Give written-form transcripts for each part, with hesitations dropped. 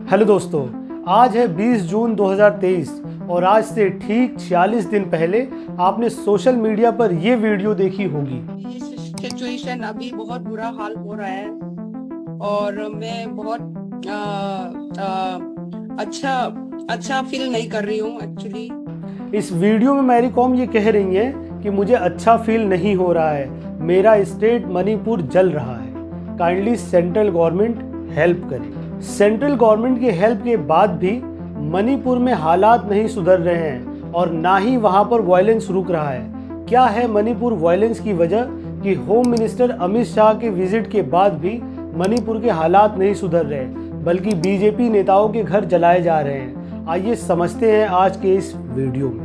Hello दोस्तों, आज है 20 जून 2023 और आज से ठीक 46 दिन पहले आपने सोशल मीडिया पर ये वीडियो देखी होगी। ये सिचुएशन अभी बहुत बुरा हाल हो रहा है और मैं बहुत अच्छा फील नहीं कर रही हूँ एक्चुअली। इस वीडियो में मैरी कॉम ये कह रही हैं कि मुझे अच्छा फील नहीं हो रहा है, मेरा स्टेट मणिपुर जल रहा है, काइंडली सेंट्रल गवर्नमेंट हेल्प करे। सेंट्रल गवर्नमेंट की हेल्प के बाद भी मणिपुर में हालात नहीं सुधर रहे हैं और ना ही वहां पर वायलेंस रुक रहा है। क्या है मणिपुर वायलेंस की वजह कि होम मिनिस्टर अमित शाह के विजिट के बाद भी मणिपुर के हालात नहीं सुधर रहे, बल्कि बीजेपी नेताओं के घर जलाए जा रहे हैं। आइए समझते हैं आज के इस वीडियो में।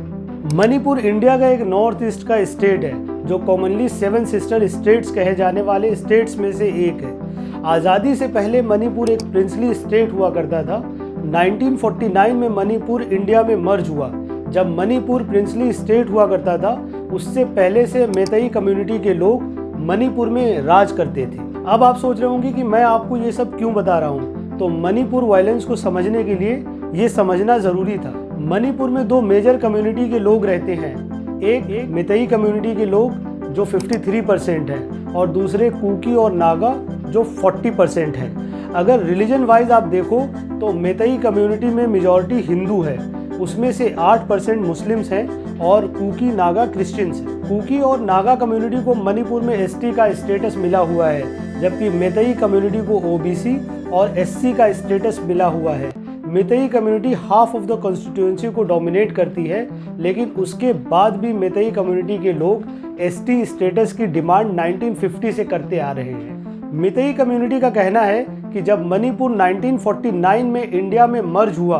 मणिपुर इंडिया का एक नॉर्थ ईस्ट का स्टेट है जो कॉमनली 7 सिस्टर स्टेट्स कहे जाने वाले स्टेट्स में से एक है। आज़ादी से पहले मणिपुर एक प्रिंसली स्टेट हुआ करता था। 1949 में मणिपुर इंडिया में मर्ज हुआ। जब मणिपुर प्रिंसली स्टेट हुआ करता था, उससे पहले से मैतेई कम्युनिटी के लोग मणिपुर में राज करते थे। अब आप सोच रहे होंगे कि मैं आपको ये सब क्यों बता रहा हूँ, तो मणिपुर वायलेंस को समझने के लिए ये समझना ज़रूरी था। मणिपुर में 2 मेजर कम्युनिटी के लोग रहते हैं। एक मैतेई कम्युनिटी के लोग जो 53% हैं और दूसरे कुकी और नागा जो 40% हैं। अगर रिलीजन वाइज आप देखो तो मैतेई कम्युनिटी में मेजॉरिटी हिंदू है, उसमें से 8% मुस्लिम्स हैं और कुकी नागा क्रिश्चियंस हैं। कुकी और नागा कम्युनिटी को मणिपुर में एसटी का स्टेटस मिला हुआ है, जबकि मैतेई कम्युनिटी को ओबीसी और एससी का स्टेटस मिला हुआ है। Meitei community half of the constituency को डोमिनेट करती है, लेकिन उसके बाद भी मैतेई कम्युनिटी के लोग एसटी स्टेटस की डिमांड 1950 से करते आ रहे हैं। मैतेई कम्युनिटी का कहना है कि जब मणिपुर 1949 में इंडिया में मर्ज हुआ,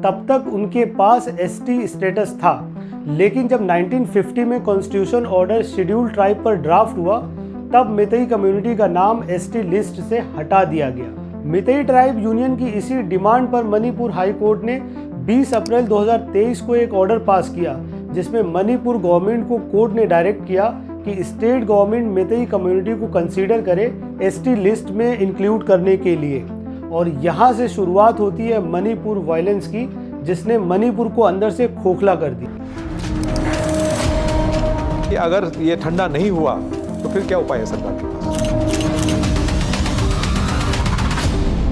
तब तक उनके पास एसटी स्टेटस था, लेकिन जब 1950 में कॉन्स्टिट्यूशन ऑर्डर शेड्यूल ट्राइब पर ड्राफ्ट हुआ, तब मैतेई कम्युनिटी का नाम एसटी लिस्ट से हटा दिया गया। मैतेई ट्राइब यूनियन की इसी डिमांड पर मणिपुर हाई कोर्ट ने 20 अप्रैल 2023 को एक ऑर्डर पास किया, जिसमें मणिपुर गवर्नमेंट को कोर्ट ने डायरेक्ट किया कि स्टेट गवर्नमेंट मैतेई कम्युनिटी को कंसीडर करे एसटी लिस्ट में इंक्लूड करने के लिए। और यहाँ से शुरुआत होती है मणिपुर वायलेंस की, जिसने मणिपुर को अंदर से खोखला कर दिया। कि अगर ये ठंडा नहीं हुआ तो फिर क्या उपाय है सरकार के पास?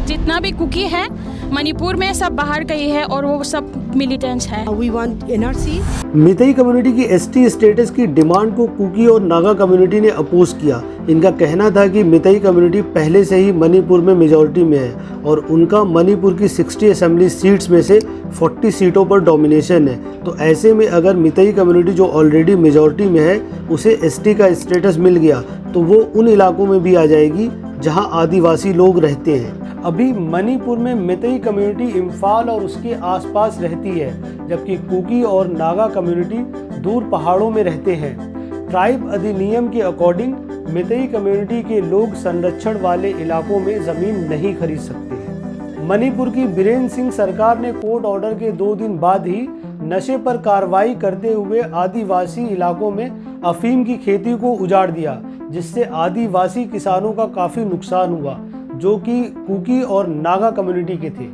जितना भी कुकी है मणिपुर में सब बाहर गई है और वो सब मिलिटेंट्स है। We want NRC। Meitei community की एसटी स्टेटस की डिमांड को कुकी और नागा कम्युनिटी ने अपोज किया। इनका कहना था कि मैतेई कम्युनिटी पहले से ही मणिपुर में मेजॉरिटी में है और उनका मणिपुर की 60 असेंबली सीट्स में से 40 सीटों पर डोमिनेशन है। तो ऐसे में अगर मैतेई कम्युनिटी जो ऑलरेडी मेजॉरिटी में है, उसे एसटी का स्टेटस मिल गया तो वो उन इलाकों में भी आ जाएगी जहां आदिवासी लोग रहते हैं। अभी मणिपुर में मैतेई कम्युनिटी इम्फाल और उसके आसपास रहती है, जबकि कुकी और नागा कम्युनिटी दूर पहाड़ों में रहते हैं। ट्राइब अधिनियम के अकॉर्डिंग मैतेई कम्युनिटी के लोग संरक्षण वाले इलाकों में ज़मीन नहीं खरीद सकते हैं। मणिपुर की बीरेन्द्र सिंह सरकार ने कोर्ट ऑर्डर के 2 दिन बाद ही नशे पर कार्रवाई करते हुए आदिवासी इलाकों में अफीम की खेती को उजाड़ दिया, जिससे आदिवासी किसानों का काफ़ी नुकसान हुआ, जो कि कुकी और नागा कम्युनिटी के थे।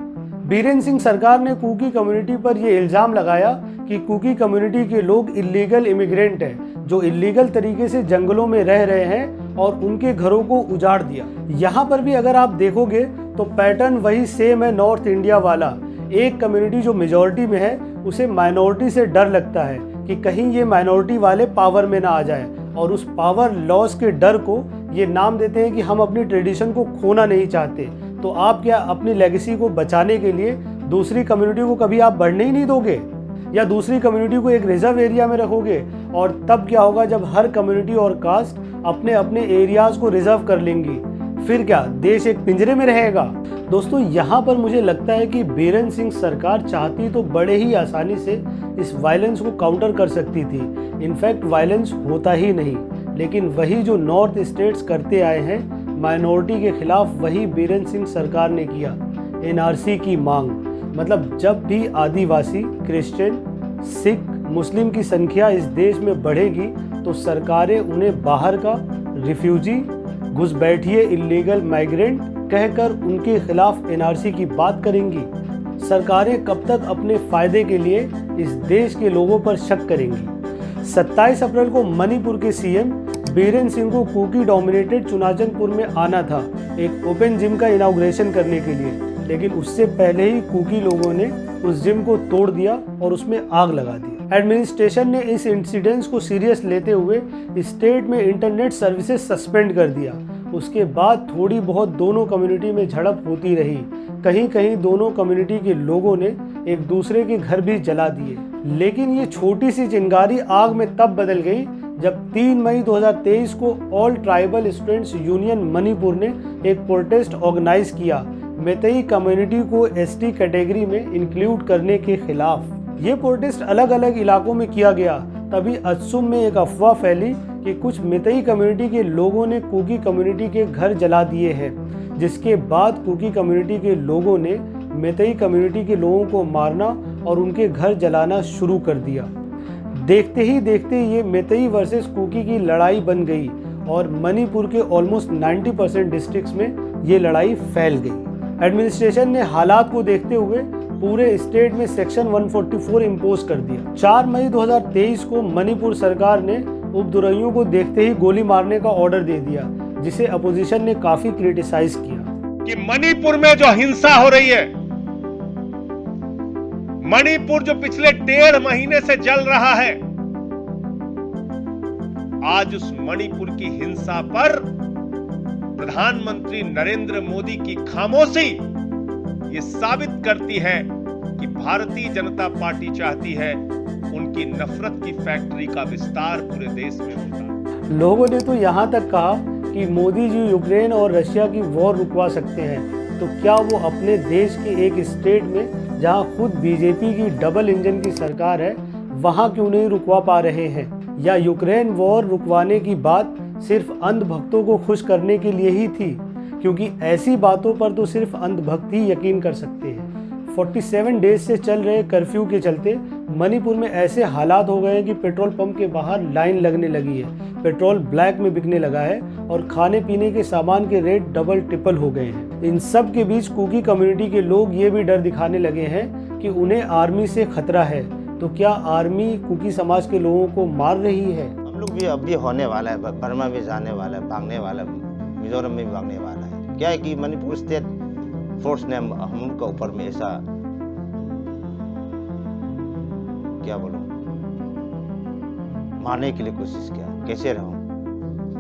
बीरेन्द्र सिंह सरकार ने कुकी कम्युनिटी पर यह इल्ज़ाम लगाया कि कुकी कम्युनिटी के लोग इलीगल इमिग्रेंट हैं, जो इलीगल तरीके से जंगलों में रह रहे हैं और उनके घरों को उजाड़ दिया। यहाँ पर भी अगर आप देखोगे तो पैटर्न वही सेम है नॉर्थ इंडिया वाला। एक कम्युनिटी जो मेजॉरिटी में है, उसे माइनॉरिटी से डर लगता है कि कहीं ये माइनॉरिटी वाले पावर में ना आ जाए, और उस पावर लॉस के डर को ये नाम देते हैं कि हम अपनी ट्रेडिशन को खोना नहीं चाहते। तो आप क्या अपनी लेगेसी को बचाने के लिए दूसरी कम्युनिटी को कभी आप बढ़ने ही नहीं दोगे, या दूसरी कम्युनिटी को एक रिजर्व एरिया में रखोगे? और तब क्या होगा जब हर कम्युनिटी और कास्ट अपने अपने एरियाज़ को रिजर्व कर लेंगी, फिर क्या देश एक पिंजरे में रहेगा? दोस्तों, यहाँ पर मुझे लगता है कि बीरेन्द्र सिंह सरकार चाहती तो बड़े ही आसानी से इस वायलेंस को काउंटर कर सकती थी। इनफैक्ट वायलेंस होता ही नहीं, लेकिन वही जो नॉर्थ स्टेट्स करते आए हैं माइनॉरिटी के खिलाफ, वही बीरेन्द्र सिंह सरकार ने किया। एनआरसी की मांग, मतलब जब भी आदिवासी, क्रिश्चियन, सिख, मुस्लिम की संख्या इस देश में बढ़ेगी तो सरकारें उन्हें बाहर का रिफ्यूजी, घुसपैठिए, इलीगल माइग्रेंट कहकर उनके खिलाफ एनआरसी की बात करेंगी। सरकारें कब तक अपने फायदे के लिए इस देश के लोगों पर शक करेंगी। 27 अप्रैल को मणिपुर के सीएम बीरेन सिंह को कुकी डोमिनेटेड चुनाचनपुर में आना था एक ओपन जिम का इनॉग्रेशन करने के लिए, लेकिन उससे पहले ही कुकी लोगों ने उस जिम को तोड़ दिया और उसमें आग लगा दी। एडमिनिस्ट्रेशन ने इस इंसिडेंस को सीरियस लेते हुए स्टेट में इंटरनेट सर्विसेज सस्पेंड कर दिया। उसके बाद थोड़ी बहुत दोनों कम्युनिटी में झड़प होती रही। कहीं कहीं दोनों कम्युनिटी के लोगों ने एक दूसरे के घर भी जला दिए, लेकिन ये छोटी सी चिंगारी आग में तब बदल गई जब 3 मई 2023 को all tribal students union Manipur ने एक प्रोटेस्ट ऑर्गेनाइज किया मैतेई कम्युनिटी को एसटी कैटेगरी में इंक्लूड करने के खिलाफ। ये प्रोटेस्ट अलग अलग इलाकों में किया गया। तभी असम में एक अफवाह फैली कि कुछ मैतेई कम्युनिटी के लोगों ने कुकी कम्युनिटी के घर जला दिए हैं, जिसके बाद कुकी कम्युनिटी के लोगों ने मैतेई कम्युनिटी के लोगों को मारना और उनके घर जलाना शुरू कर दिया। देखते ही देखते ये मैतेई वर्सेस कुकी की लड़ाई बन गई और मणिपुर के ऑलमोस्ट 90% डिस्ट्रिक्ट्स में ये लड़ाई फैल गई। एडमिनिस्ट्रेशन ने हालात को देखते हुए पूरे स्टेट में सेक्शन 144 इम्पोज कर दिया। 4 मई 2023 को मणिपुर सरकार ने उपद्रवियों को देखते ही गोली मारने का ऑर्डर दे दिया, जिसे अपोजिशन ने काफी क्रिटिसाइज किया कि मणिपुर में जो हिंसा हो रही है, मणिपुर जो पिछले 1.5 महीने से जल रहा है, आज उस मणिपुर की हिंसा पर प्रधानमंत्री नरेंद्र मोदी की खामोशी ये साबित करती है कि भारतीय जनता पार्टी चाहती है उनकी नफरत की फैक्ट्री का विस्तार पूरे देश में होता। लोगों ने तो यहाँ तक कहा कि मोदी जी यूक्रेन और रशिया की वॉर रुकवा सकते हैं, तो क्या वो अपने देश के एक स्टेट में जहाँ खुद बीजेपी की डबल इंजन की सरकार है वहाँ क्यों नहीं रुकवा पा रहे हैं? या यूक्रेन वॉर रुकवाने की बात सिर्फ अंधभक्तों को खुश करने के लिए ही थी? क्योंकि ऐसी बातों पर तो सिर्फ अंधभक्त ही यकीन कर सकते हैं। 47 डेज से चल रहे कर्फ्यू के चलते मणिपुर में ऐसे हालात हो गए हैं कि पेट्रोल पंप के बाहर लाइन लगने लगी है, पेट्रोल ब्लैक में बिकने लगा है और खाने पीने के सामान के रेट डबल ट्रिपल हो गए हैं। इन सब के बीच कुकी कम्युनिटी के लोग ये भी डर दिखाने लगे हैं कि उन्हें आर्मी से खतरा है। तो क्या आर्मी कुकी समाज के लोगों को मार रही है? हम लोग भी अब भी होने वाला है, बर्मा भी जाने वाला है, भागने वाला है, मिजोरम में भी भागने वाला है। क्या है कि मणिपुर स्टेट फोर्स ने हम लोग के ऊपर में ऐसा क्या बोलूं मारने के लिए कोशिश किया। कैसे रहूं?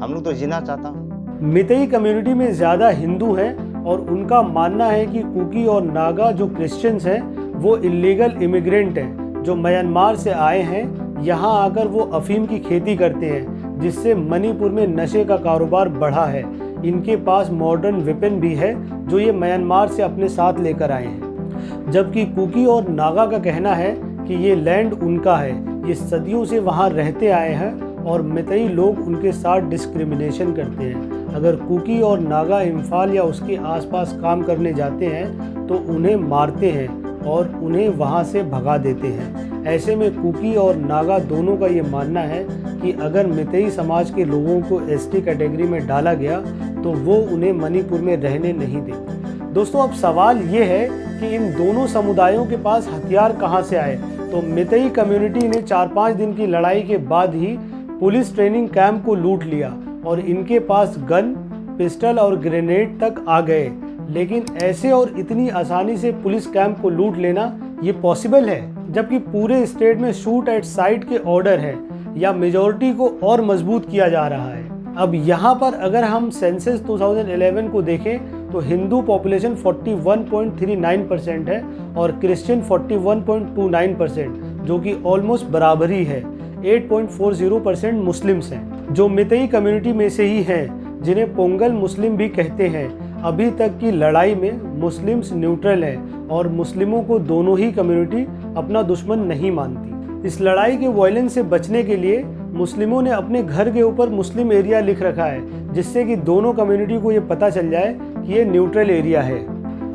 हम लोग तो जीना चाहता हूं। मैतेई कम्युनिटी में ज़्यादा हिंदू हैं और उनका मानना है कि कुकी और नागा जो क्रिश्चियंस हैं वो इलीगल इमिग्रेंट हैं जो म्यांमार से आए हैं। यहाँ आकर वो अफीम की खेती करते हैं, जिससे मणिपुर में नशे का कारोबार बढ़ा है। इनके पास मॉडर्न वेपन भी है जो ये म्यांमार से अपने साथ लेकर आए हैं। जबकि कुकी और नागा का कहना है कि ये लैंड उनका है, ये सदियों से वहाँ रहते आए हैं और मैतेई लोग उनके साथ डिस्क्रिमिनेशन करते हैं। अगर कुकी और नागा इम्फाल या उसके आसपास काम करने जाते हैं तो उन्हें मारते हैं और उन्हें वहाँ से भगा देते हैं। ऐसे में कुकी और नागा दोनों का ये मानना है कि अगर मैतेई समाज के लोगों को एसटी कैटेगरी में डाला गया तो वो उन्हें मणिपुर में रहने नहीं देते। दोस्तों, अब सवाल ये है कि इन दोनों समुदायों के पास हथियार कहाँ से आए? तो मैतेई कम्युनिटी ने 4-5 दिन की लड़ाई के बाद ही पुलिस ट्रेनिंग कैंप को लूट लिया और इनके पास गन, पिस्टल और ग्रेनेड तक आ गए। लेकिन ऐसे और इतनी आसानी से पुलिस कैंप को लूट लेना ये पॉसिबल है, जबकि पूरे स्टेट में शूट एट साइट के ऑर्डर है या मेजॉरिटी को और मजबूत किया जा रहा है। अब यहाँ पर अगर हम सेंसस 2011 को देखें तो हिंदू पॉपुलेशन 41.39% है और क्रिश्चियन 41.29%, जो कि ऑलमोस्ट बराबरी है। 8.40% मुस्लिम्स हैं जो मैतेई कम्युनिटी में से ही हैं, जिन्हें पोंगल मुस्लिम भी कहते हैं। अभी तक की लड़ाई में मुस्लिम्स न्यूट्रल हैं और मुस्लिमों को दोनों ही कम्युनिटी अपना दुश्मन नहीं मानती। इस लड़ाई के वायलेंस से बचने के लिए मुस्लिमों ने अपने घर के ऊपर मुस्लिम एरिया लिख रखा है, जिससे कि दोनों कम्युनिटी को ये पता चल जाए कि ये न्यूट्रल एरिया है।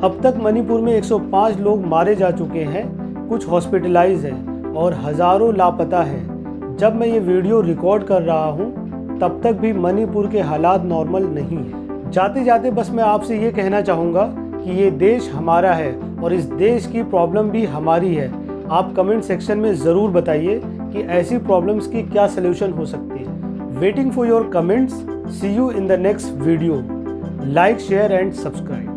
अब तक मणिपुर में 105 लोग मारे जा चुके हैं, कुछ हॉस्पिटलाइज हैं और हज़ारों लापता हैं। जब मैं ये वीडियो रिकॉर्ड कर रहा हूँ तब तक भी मणिपुर के हालात नॉर्मल नहीं है। जाते जाते बस मैं आपसे ये कहना चाहूँगा कि ये देश हमारा है और इस देश की प्रॉब्लम भी हमारी है। आप कमेंट सेक्शन में ज़रूर बताइए कि ऐसी प्रॉब्लम्स की क्या सलूशन हो सकती है। Waiting for your comments. See you in the next video. Like, share and subscribe.